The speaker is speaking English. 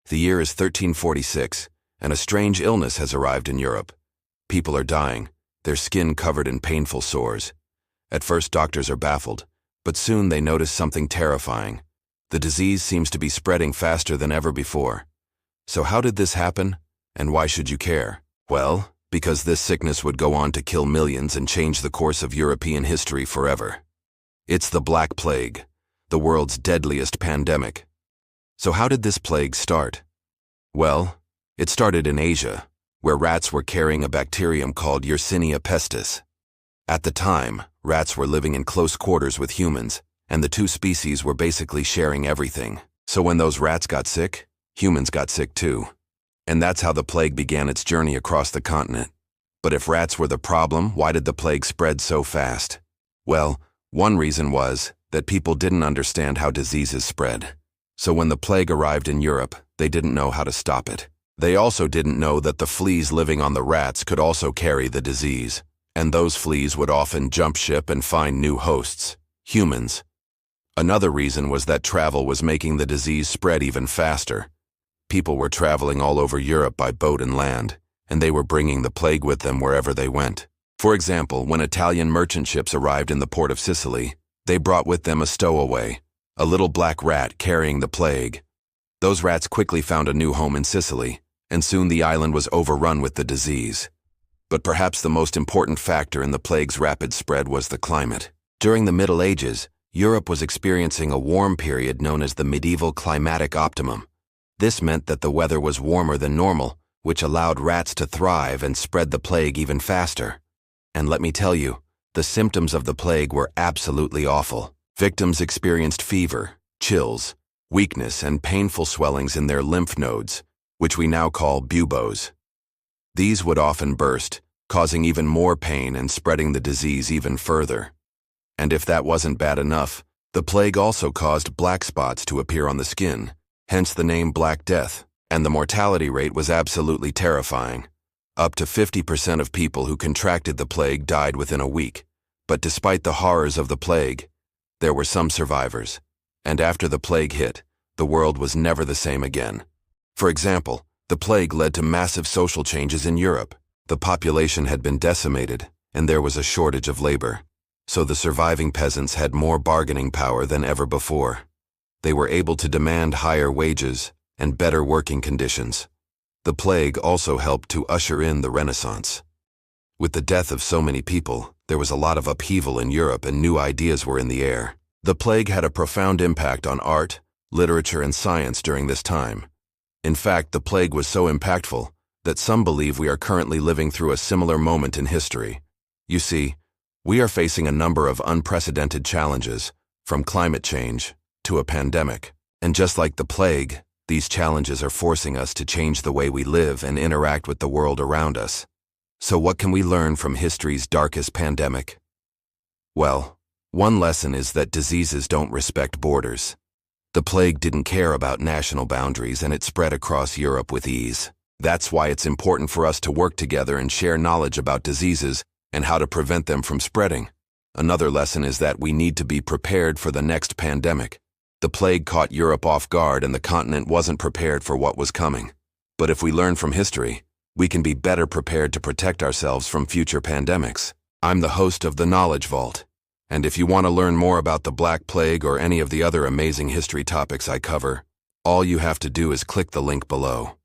The year is 1346, and a strange illness has arrived in Europe. People are dying, their skin covered in painful sores. At first, doctors are baffled, but soon they notice something terrifying. The disease seems to be spreading faster than ever before. So how did this happen, and why should you care? Well, because this sickness would go on to kill millions and change the course of European history forever. It's the Black Plague, the world's deadliest pandemic. So how did this plague start? Well, it started in Asia, where rats were carrying a bacterium called Yersinia pestis. At the time, rats were living in close quarters with humans, and the two species were basically sharing everything. So when those rats got sick, humans got sick too. And that's how the plague began its journey across the continent. But if rats were the problem, why did the plague spread so fast? Well, one reason was that people didn't understand how diseases spread. So when the plague arrived in Europe, they didn't know how to stop it. They also didn't know that the fleas living on the rats could also carry the disease, and those fleas would often jump ship and find new hosts, humans. Another reason was that travel was making the disease spread even faster. People were traveling all over Europe by boat and land, and they were bringing the plague with them wherever they went. For example, when Italian merchant ships arrived in the port of Sicily, they brought with them a stowaway, a little black rat carrying the plague. Those rats quickly found a new home in Sicily, and soon the island was overrun with the disease. But perhaps the most important factor in the plague's rapid spread was the climate. During the Middle Ages, Europe was experiencing a warm period known as the medieval climatic optimum. This meant that the weather was warmer than normal, which allowed rats to thrive and spread the plague even faster. And let me tell you, the symptoms of the plague were absolutely awful. Victims experienced fever, chills, weakness, and painful swellings in their lymph nodes, which we now call buboes. These would often burst, causing even more pain and spreading the disease even further. And if that wasn't bad enough, the plague also caused black spots to appear on the skin, hence the name Black Death, and the mortality rate was absolutely terrifying. Up to 50% of people who contracted the plague died within a week. But despite the horrors of the plague, there were some survivors. And after the plague hit, the world was never the same again. For example, the plague led to massive social changes in Europe. The population had been decimated, and there was a shortage of labor. So the surviving peasants had more bargaining power than ever before. They were able to demand higher wages and better working conditions. The plague also helped to usher in the Renaissance. With the death of so many people, there was a lot of upheaval in Europe and new ideas were in the air. The plague had a profound impact on art, literature, and science during this time. In fact, the plague was so impactful that some believe we are currently living through a similar moment in history. You see, we are facing a number of unprecedented challenges, from climate change to a pandemic. And just like the plague, these challenges are forcing us to change the way we live and interact with the world around us. So what can we learn from history's darkest pandemic? Well, one lesson is that diseases don't respect borders. The plague didn't care about national boundaries and it spread across Europe with ease. That's why it's important for us to work together and share knowledge about diseases and how to prevent them from spreading. Another lesson is that we need to be prepared for the next pandemic. The plague caught Europe off guard and the continent wasn't prepared for what was coming. But if we learn from history, we can be better prepared to protect ourselves from future pandemics. I'm the host of the Knowledge Vault, and if you want to learn more about the Black Plague or any of the other amazing history topics I cover, all you have to do is click the link below.